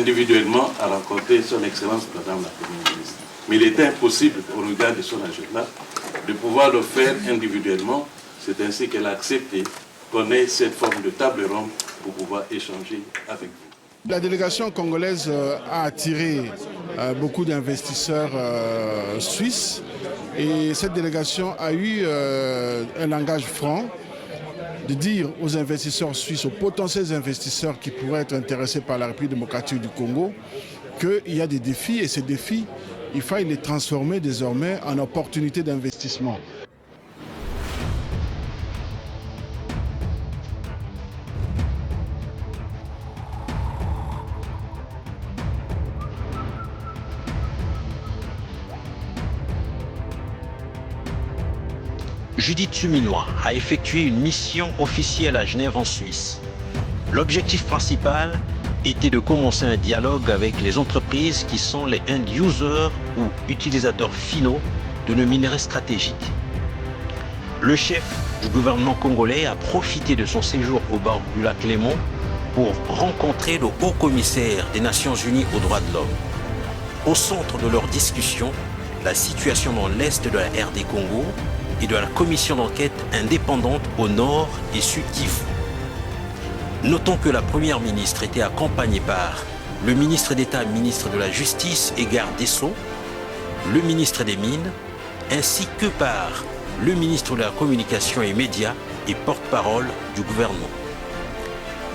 individuellement à rencontrer son Excellence Madame la Première ministre. Mais il était impossible, au regard de son agenda, de pouvoir le faire individuellement. C'est ainsi qu'elle a accepté qu'on ait cette forme de table ronde pour pouvoir échanger avec vous. La délégation congolaise a attiré beaucoup d'investisseurs suisses et cette délégation a eu un langage franc de dire aux investisseurs suisses, aux potentiels investisseurs qui pourraient être intéressés par la République démocratique du Congo, qu'il y a des défis et ces défis, il faut les transformer désormais en opportunités d'investissement. Judith Suminois a effectué une mission officielle à Genève en Suisse. L'objectif principal était de commencer un dialogue avec les entreprises qui sont les end-users ou utilisateurs finaux de nos minerais stratégiques. Le chef du gouvernement congolais a profité de son séjour au bord du lac Léman pour rencontrer le haut-commissaire des Nations Unies aux droits de l'homme. Au centre de leur discussion, la situation dans l'est de la RD Congo et de la commission d'enquête indépendante au nord et sud Kivu. Notons que la première ministre était accompagnée par le ministre d'État, ministre de la Justice et garde des Sceaux, le ministre des Mines, ainsi que par le ministre de la Communication et Médias et porte-parole du gouvernement.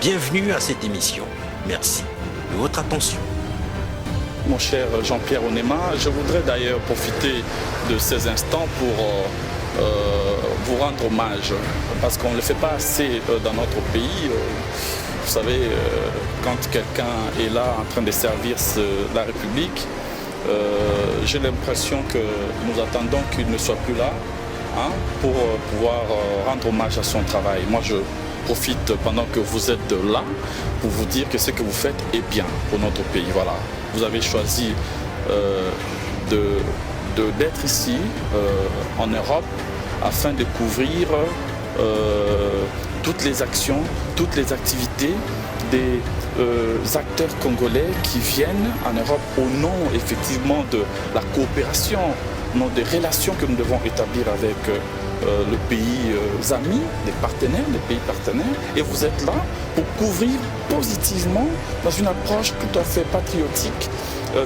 Bienvenue à cette émission. Merci de votre attention. Mon cher Jean-Pierre Onema, je voudrais d'ailleurs profiter de ces instants pour vous rendre hommage, parce qu'on ne le fait pas assez dans notre pays. Vous savez, quand quelqu'un est là en train de servir la République, j'ai l'impression que nous attendons qu'il ne soit plus là pour pouvoir rendre hommage à son travail. Moi, je profite pendant que vous êtes là pour vous dire que ce que vous faites est bien pour notre pays. Voilà. Vous avez choisi d'être ici, en Europe, afin de couvrir toutes les actions, toutes les activités des acteurs congolais qui viennent en Europe au nom effectivement de la coopération, au nom des relations que nous devons établir avec le pays ami, les pays partenaires. Et vous êtes là pour couvrir positivement, dans une approche tout à fait patriotique,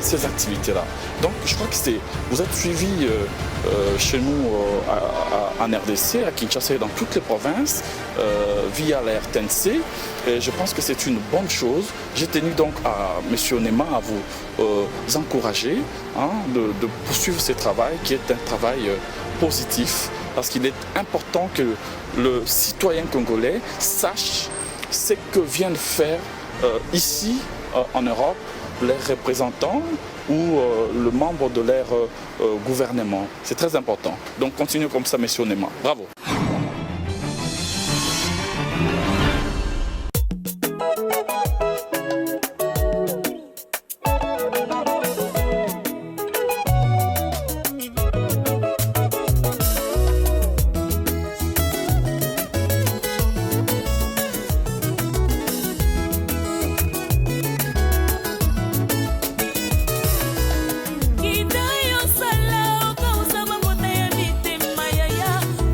ces activités-là. Donc je crois que vous êtes suivis chez nous en RDC, à Kinshasa et dans toutes les provinces, via la RTNC. Et je pense que c'est une bonne chose. J'ai tenu donc à M. Onema à vous encourager de poursuivre ce travail qui est un travail positif, parce qu'il est important que le citoyen congolais sache ce que viennent faire ici en Europe les représentants ou le membre de leur gouvernement. C'est très important. Donc continuez comme ça, M. Onema. Bravo.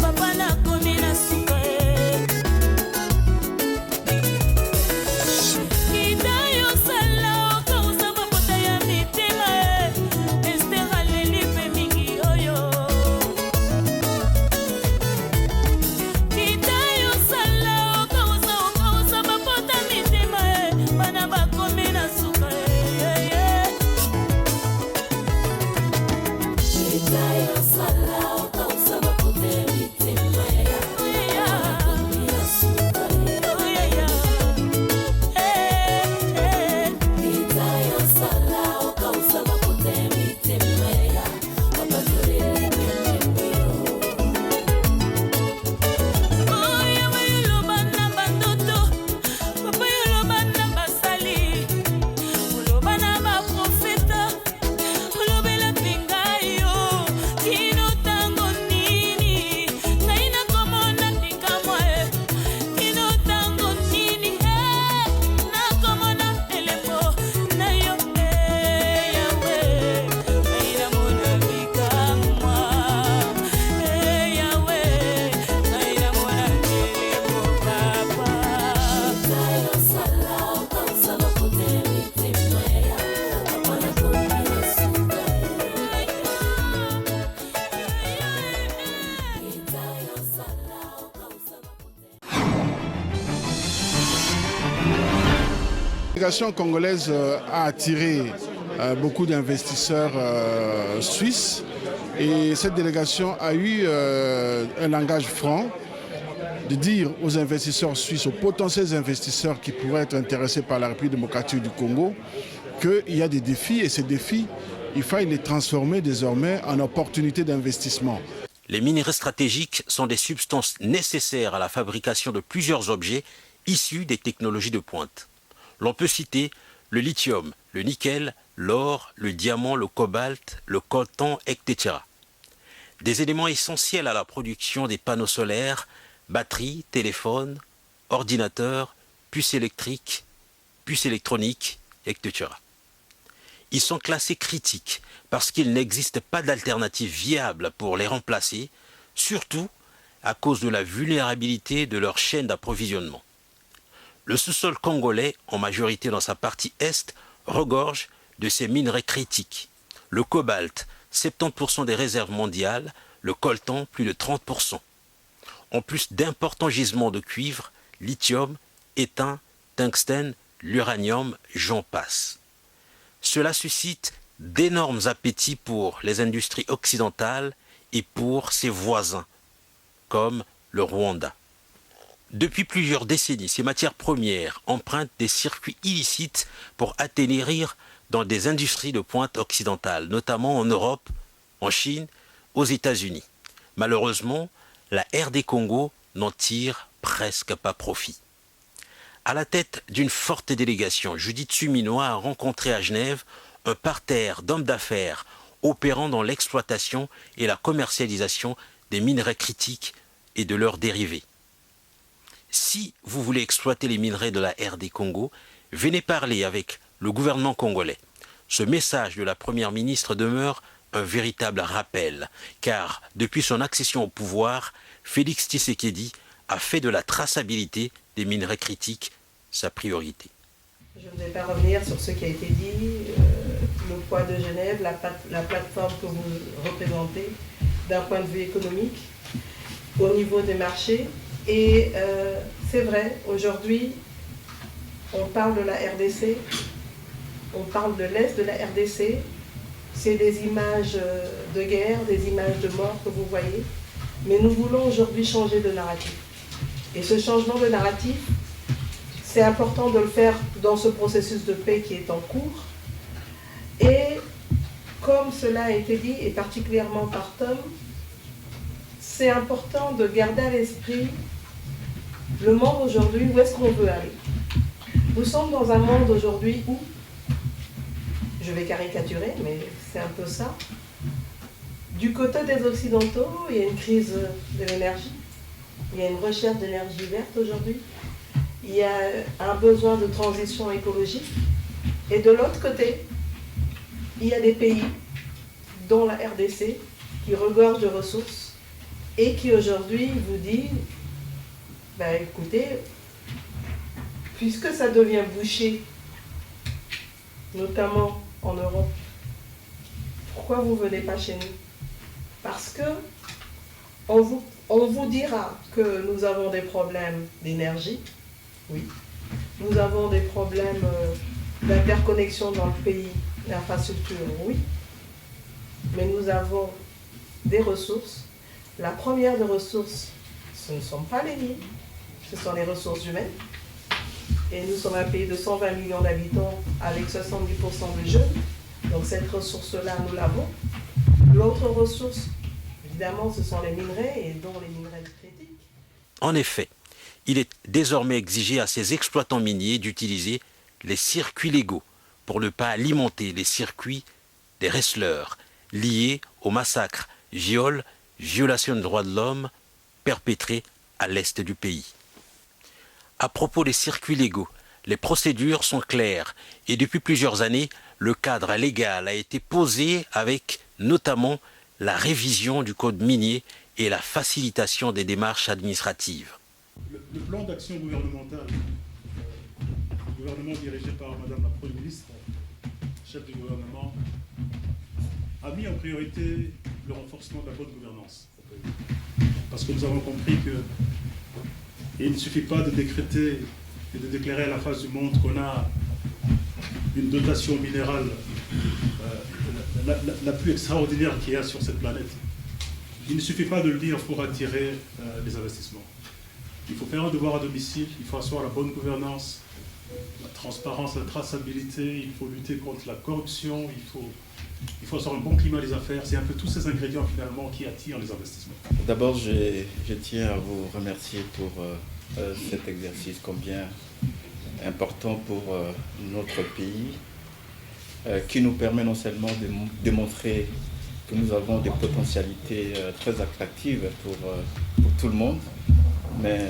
Papa délégation congolaise a attiré beaucoup d'investisseurs suisses et cette délégation a eu un langage franc de dire aux investisseurs suisses, aux potentiels investisseurs qui pourraient être intéressés par la République démocratique du Congo, qu'il y a des défis et ces défis, il faille les transformer désormais en opportunités d'investissement. Les minerais stratégiques sont des substances nécessaires à la fabrication de plusieurs objets issus des technologies de pointe. L'on peut citer le lithium, le nickel, l'or, le diamant, le cobalt, le coltan, etc. Des éléments essentiels à la production des panneaux solaires, batteries, téléphones, ordinateurs, puces électriques, puces électroniques, etc. Ils sont classés critiques parce qu'il n'existe pas d'alternative viable pour les remplacer, surtout à cause de la vulnérabilité de leur chaîne d'approvisionnement. Le sous-sol congolais, en majorité dans sa partie est, regorge de ces minerais critiques. Le cobalt, 70% des réserves mondiales, le coltan, plus de 30%. En plus d'importants gisements de cuivre, lithium, étain, tungstène, l'uranium, j'en passe. Cela suscite d'énormes appétits pour les industries occidentales et pour ses voisins, comme le Rwanda. Depuis plusieurs décennies, ces matières premières empruntent des circuits illicites pour atterrir dans des industries de pointe occidentales, notamment en Europe, en Chine, aux États-Unis. Malheureusement, la RD Congo n'en tire presque pas profit. À la tête d'une forte délégation, Judith Suminwa a rencontré à Genève un parterre d'hommes d'affaires opérant dans l'exploitation et la commercialisation des minerais critiques et de leurs dérivés. Si vous voulez exploiter les minerais de la RD Congo, venez parler avec le gouvernement congolais. Ce message de la première ministre demeure un véritable rappel, car depuis son accession au pouvoir, Félix Tshisekedi a fait de la traçabilité des minerais critiques sa priorité. Je ne vais pas revenir sur ce qui a été dit, le poids de Genève, la plateforme que vous représentez d'un point de vue économique, au niveau des marchés. Et c'est vrai, aujourd'hui, on parle de la RDC, on parle de l'Est de la RDC, c'est des images de guerre, des images de mort que vous voyez, mais nous voulons aujourd'hui changer de narratif. Et ce changement de narratif, c'est important de le faire dans ce processus de paix qui est en cours. Et comme cela a été dit, et particulièrement par Tom, c'est important de garder à l'esprit le monde aujourd'hui, où est-ce qu'on veut aller. Nous sommes dans un monde aujourd'hui où, je vais caricaturer, mais c'est un peu ça, du côté des Occidentaux, il y a une crise de l'énergie, il y a une recherche d'énergie verte aujourd'hui, il y a un besoin de transition écologique, et de l'autre côté, il y a des pays, dont la RDC, qui regorgent de ressources, et qui aujourd'hui vous dit, ben écoutez, puisque ça devient bouché, notamment en Europe, pourquoi vous ne venez pas chez nous? Parce que on vous dira que nous avons des problèmes d'énergie, oui. Nous avons des problèmes d'interconnexion dans le pays, d'infrastructure, oui. Mais nous avons des ressources. La première des ressources, ce ne sont pas les mines, ce sont les ressources humaines. Et nous sommes un pays de 120 millions d'habitants avec 70% de jeunes. Donc cette ressource-là, nous l'avons. L'autre ressource, évidemment, ce sont les minerais, et dont les minerais critiques. En effet, il est désormais exigé à ces exploitants miniers d'utiliser les circuits légaux pour ne pas alimenter les circuits des wrestlers liés au massacre, viol, violation des droits de l'homme perpétrés à l'est du pays. À propos des circuits légaux, les procédures sont claires et depuis plusieurs années, le cadre légal a été posé avec notamment la révision du code minier et la facilitation des démarches administratives. Le plan d'action gouvernemental, le gouvernement dirigé par Madame la Première ministre, chef du gouvernement, a mis en priorité le renforcement de la bonne gouvernance. Parce que nous avons compris qu'il ne suffit pas de décréter et de déclarer à la face du monde qu'on a une dotation minérale la plus extraordinaire qu'il y a sur cette planète. Il ne suffit pas de le dire pour attirer les investissements. Il faut faire un devoir à domicile, il faut asseoir la bonne gouvernance, la transparence, la traçabilité, il faut lutter contre la corruption, il faut asseoir un bon climat des affaires. C'est un peu tous ces ingrédients finalement qui attirent les investissements. D'abord, je tiens à vous remercier pour cet exercice combien important pour notre pays, qui nous permet non seulement de démontrer que nous avons des potentialités très attractives pour tout le monde, mais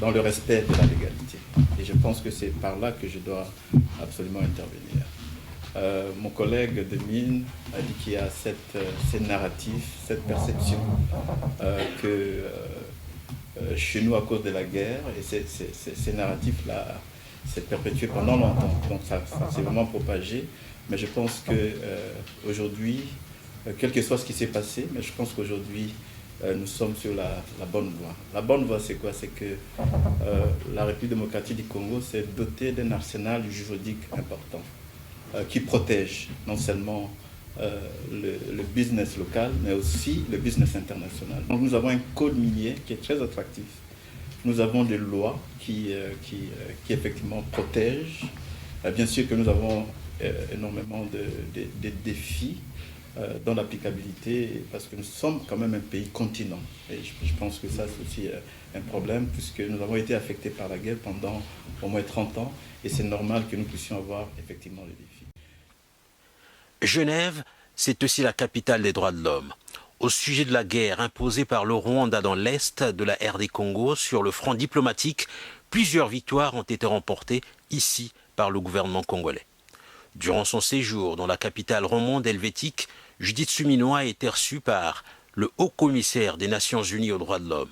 dans le respect de la légalité. Et je pense que c'est par là que je dois absolument intervenir. Mon collègue de Mine a dit qu'il y a ces narratifs, cette perception que chez nous, à cause de la guerre, et ces narratifs-là s'est perpétué pendant longtemps. Donc ça s'est vraiment propagé. Mais je pense qu'aujourd'hui, quel que soit ce qui s'est passé, mais je pense qu'aujourd'hui, nous sommes sur la bonne voie. La bonne voie, c'est quoi? C'est que la République démocratique du Congo s'est dotée d'un arsenal juridique important qui protège non seulement le business local, mais aussi le business international. Donc nous avons un code minier qui est très attractif. Nous avons des lois qui effectivement protègent. Bien sûr que nous avons énormément de défis dans l'applicabilité, parce que nous sommes quand même un pays continent. Et je pense que ça, c'est aussi un problème, puisque nous avons été affectés par la guerre pendant au moins 30 ans, et c'est normal que nous puissions avoir effectivement des défis. Genève, c'est aussi la capitale des droits de l'homme. Au sujet de la guerre imposée par le Rwanda dans l'est de la RD Congo, sur le front diplomatique, plusieurs victoires ont été remportées ici par le gouvernement congolais. Durant son séjour dans la capitale romande helvétique, Judith Suminwa a été reçue par le haut-commissaire des Nations Unies aux droits de l'homme.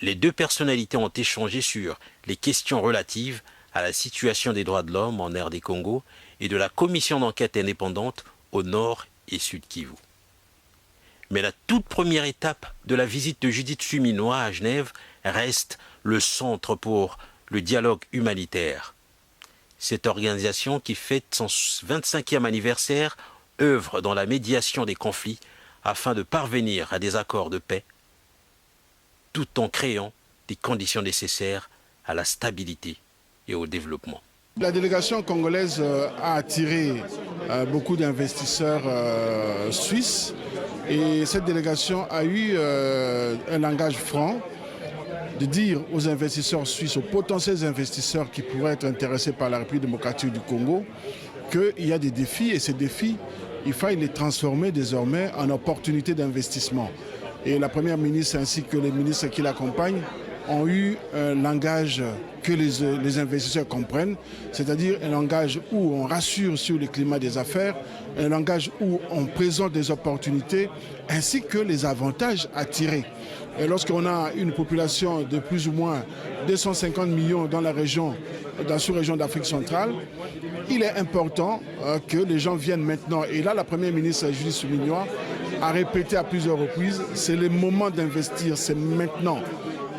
Les deux personnalités ont échangé sur les questions relatives à la situation des droits de l'homme en RD Congo et de la commission d'enquête indépendante au nord et sud Kivu. Mais la toute première étape de la visite de Judith Suminwa à Genève reste le centre pour le dialogue humanitaire. Cette organisation, qui fête son 25e anniversaire, œuvre dans la médiation des conflits afin de parvenir à des accords de paix, tout en créant des conditions nécessaires à la stabilité et au développement. La délégation congolaise a attiré beaucoup d'investisseurs suisses, et cette délégation a eu un langage franc de dire aux investisseurs suisses, aux potentiels investisseurs qui pourraient être intéressés par la République démocratique du Congo, qu'il y a des défis, et ces défis, il faille les transformer désormais en opportunités d'investissement. Et la Première ministre ainsi que les ministres qui l'accompagnent ont eu un langage que les investisseurs comprennent, c'est-à-dire un langage où on rassure sur le climat des affaires, un langage où on présente des opportunités ainsi que les avantages à tirer. Et lorsqu'on a une population de plus ou moins 250 millions dans la sous-région d'Afrique centrale, il est important que les gens viennent maintenant. Et là, la Première ministre Judith Suminwa a répété à plusieurs reprises, c'est le moment d'investir, c'est maintenant.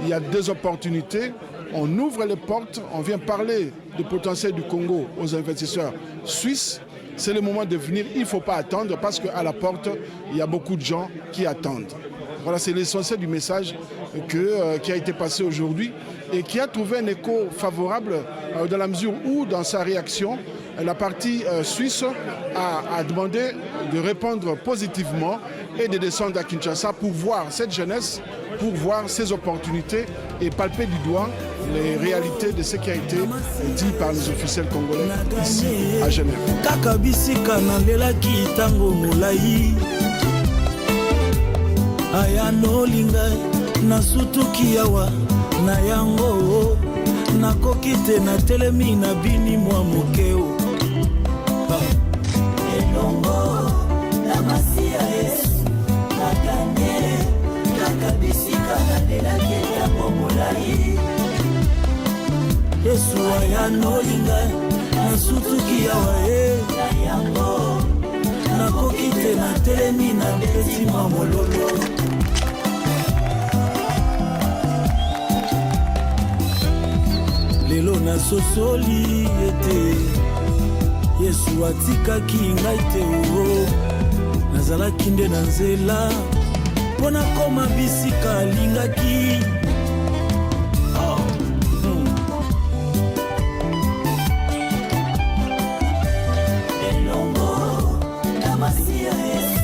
Il y a deux opportunités, on ouvre les portes, on vient parler du potentiel du Congo aux investisseurs suisses. C'est le moment de venir, il ne faut pas attendre, parce qu'à la porte, il y a beaucoup de gens qui attendent. Voilà, c'est l'essentiel du message qui a été passé aujourd'hui et qui a trouvé un écho favorable dans la mesure où, dans sa réaction, la partie suisse a demandé de répondre positivement et de descendre à Kinshasa pour voir cette jeunesse, pour voir ces opportunités et palper du doigt les réalités de ce qui a été dit par les officiels congolais ici à Genève. Ayano lingai nasutuki yawa na yango nakokite na telemi na bini mwa mokeo elongo na masia Yesu na kanye kakabisika na delake ya bomolai Yesu ayano lingai nasutuki yawa na yango nakokite na telemi na beti mwa mololo lelo na sosoli ete Yesu atikaki ngai te o nazalaki nde na nzela mpona koma bisika alingaki elongo na masi ya Yesu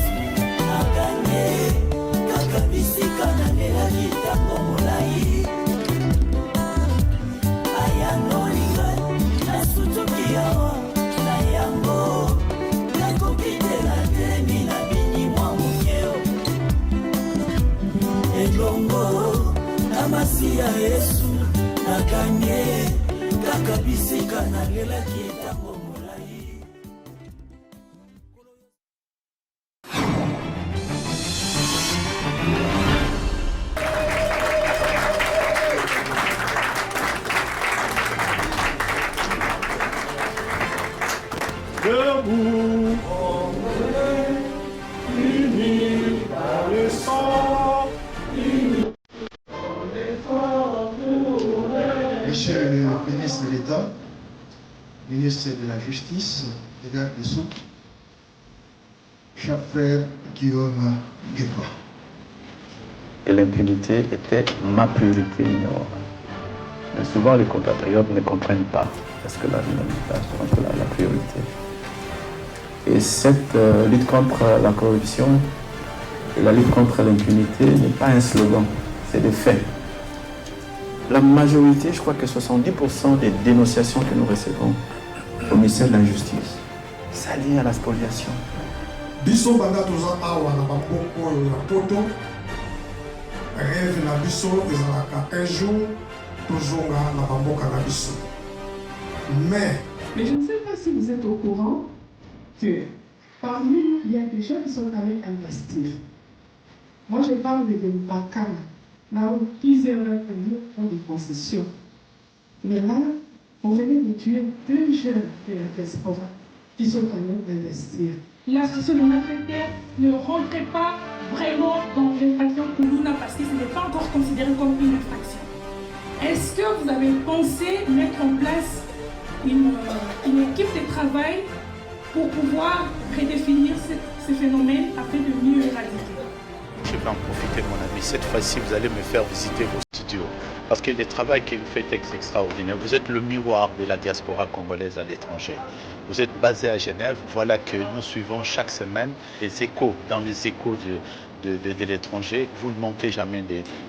nakanye kaka bisika nalelaki ntango molai ayanolinga nasutuki awa na yango nakokitela telemi na bini mwa mokeo elongo na masi ya Yesu nakanye kaka bisika nalelaki ntango molai. Debout, Congolais, unis par le sang, unis par l'effort pour Monsieur le ministre de l'État, ministre de la Justice, et garde des Sceaux, cher frère Guillaume Guépin. Et l'impunité était ma priorité numéro 1. Mais souvent les compatriotes ne comprennent pas parce que la priorité. Et cette lutte contre la corruption et la lutte contre l'impunité n'est pas un slogan, c'est des faits. La majorité, je crois que 70% des dénonciations que nous recevons au ministère de la Justice, ça lié à la spoliation. Biso banda toza awa na bamboko oyo ya poto rêve na biso ezalaka un jour tozonga na bamboka na biso. Mais je ne sais pas si vous êtes au courant que parmi nous, il y a des gens qui sont allés investir. Moi, je parle de Bakana, là où plusieurs ont des concessions. Mais là, on venait de tuer 2 jeunes de la diaspora qui sont allés investir. La situation de notre terre ne rentrait pas vraiment dans l'infraction pour nous parce que ce n'est pas encore considéré comme une infraction. Est-ce que vous avez pensé mettre en place une équipe de travail pour pouvoir redéfinir ce phénomène afin de mieux éradiquer? Je vais en profiter, mon ami. Cette fois-ci, vous allez me faire visiter vos studios. Parce que le travail que vous faites est extraordinaire. Vous êtes le miroir de la diaspora congolaise à l'étranger. Vous êtes basé à Genève. Voilà que nous suivons chaque semaine les échos, dans les échos de l'étranger. Vous ne manquez jamais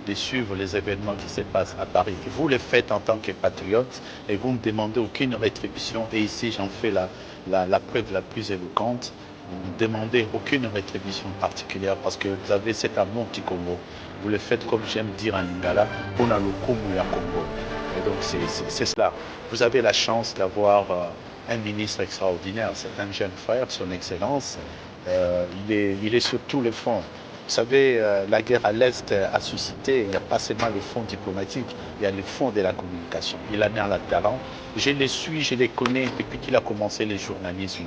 de suivre les événements qui se passent à Paris. Vous le faites en tant que patriote et vous ne me demandez aucune rétribution. Et ici, j'en fais la preuve la plus éloquente. Vous ne demandez aucune rétribution particulière parce que vous avez cet amour du Congo. Vous le faites, comme j'aime dire en lingala, on a le Congo à Congo. Et donc c'est cela. Vous avez la chance d'avoir un ministre extraordinaire. C'est un jeune frère, son excellence. Il est sur tous les fronts. Vous savez, la guerre à l'Est a suscité, il n'y a pas seulement le fond diplomatique, il y a le fond de la communication. Il en a le talent. Je les suis, je les connais depuis qu'il a commencé le journalisme.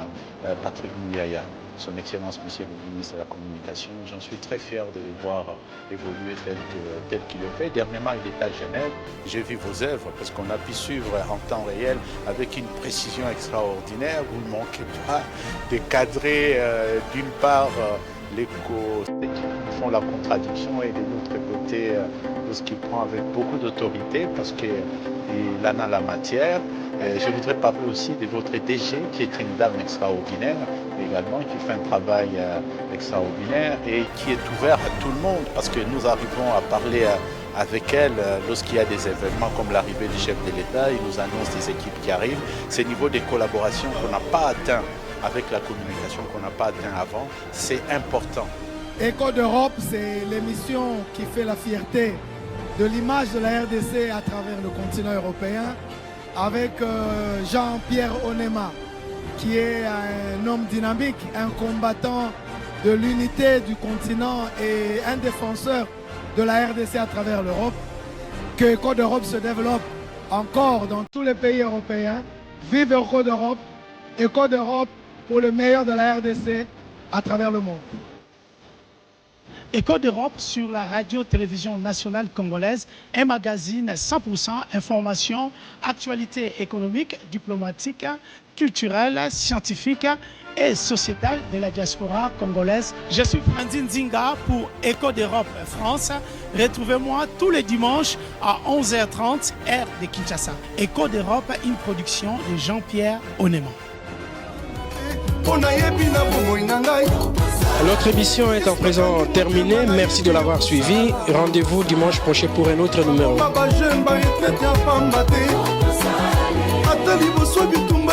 Patrick Mouyaya, son excellence, monsieur le ministre de la Communication. J'en suis très fier de le voir évoluer tel qu'il le fait. Dernièrement, il est à Genève. J'ai vu vos œuvres parce qu'on a pu suivre en temps réel avec une précision extraordinaire. Vous ne manquez pas de cadrer d'une part l'écho qui font la contradiction et de l'autre côté de ce qu'il prend avec beaucoup d'autorité parce qu'il en a la matière. Je voudrais parler aussi de votre DG qui est une dame extraordinaire également, qui fait un travail extraordinaire et qui est ouvert à tout le monde parce que nous arrivons à parler avec elle lorsqu'il y a des événements comme l'arrivée du chef de l'État, il nous annonce des équipes qui arrivent. C'est le niveau des collaborations qu'on n'a pas atteint avec la communication qu'on n'a pas atteint avant, c'est important. Écho d'Europe, c'est l'émission qui fait la fierté de l'image de la RDC à travers le continent européen, avec Jean-Pierre Onema, qui est un homme dynamique, un combattant de l'unité du continent et un défenseur de la RDC à travers l'Europe. Que Écho d'Europe se développe encore dans tous les pays européens. Vive Écho d'Europe! Écho d'Europe pour le meilleur de la RDC à travers le monde. Écho d'Europe sur la radio-télévision nationale congolaise, un magazine 100% information, actualité économique, diplomatique, culturelle, scientifique et sociétale de la diaspora congolaise. Je suis Frandine Zinga pour Écho d'Europe France. Retrouvez-moi tous les dimanches à 11h30 heure de Kinshasa. Écho d'Europe, une production de Jean-Pierre Onema. Notre émission est en présent terminée. Merci de l'avoir suivi. Rendez-vous dimanche prochain pour un autre numéro.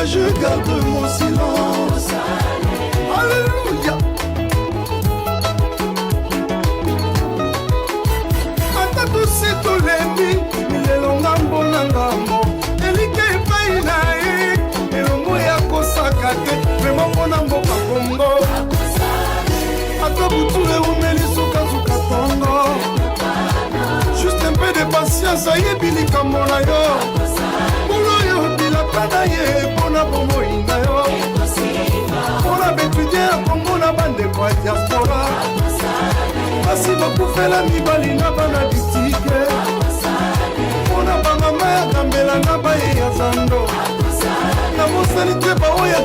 Je garde mon silence. Alléluia. Atatu sitolemi lelo ngambo na ngambo elike epai na ye elongo ya kosaka te vraimen mpona mboka Kongo ata butu eumeli sukazuka tongo juste un peu de patience ayebi likambo na yo kolo bilaka na ye mpona bomoi na yo mpona betudie ya Kongo na bandeko ya diaspora basi bakufela mibali na bana ditike mpona bamama ya kambela na baye ya zando na mosali te baoyo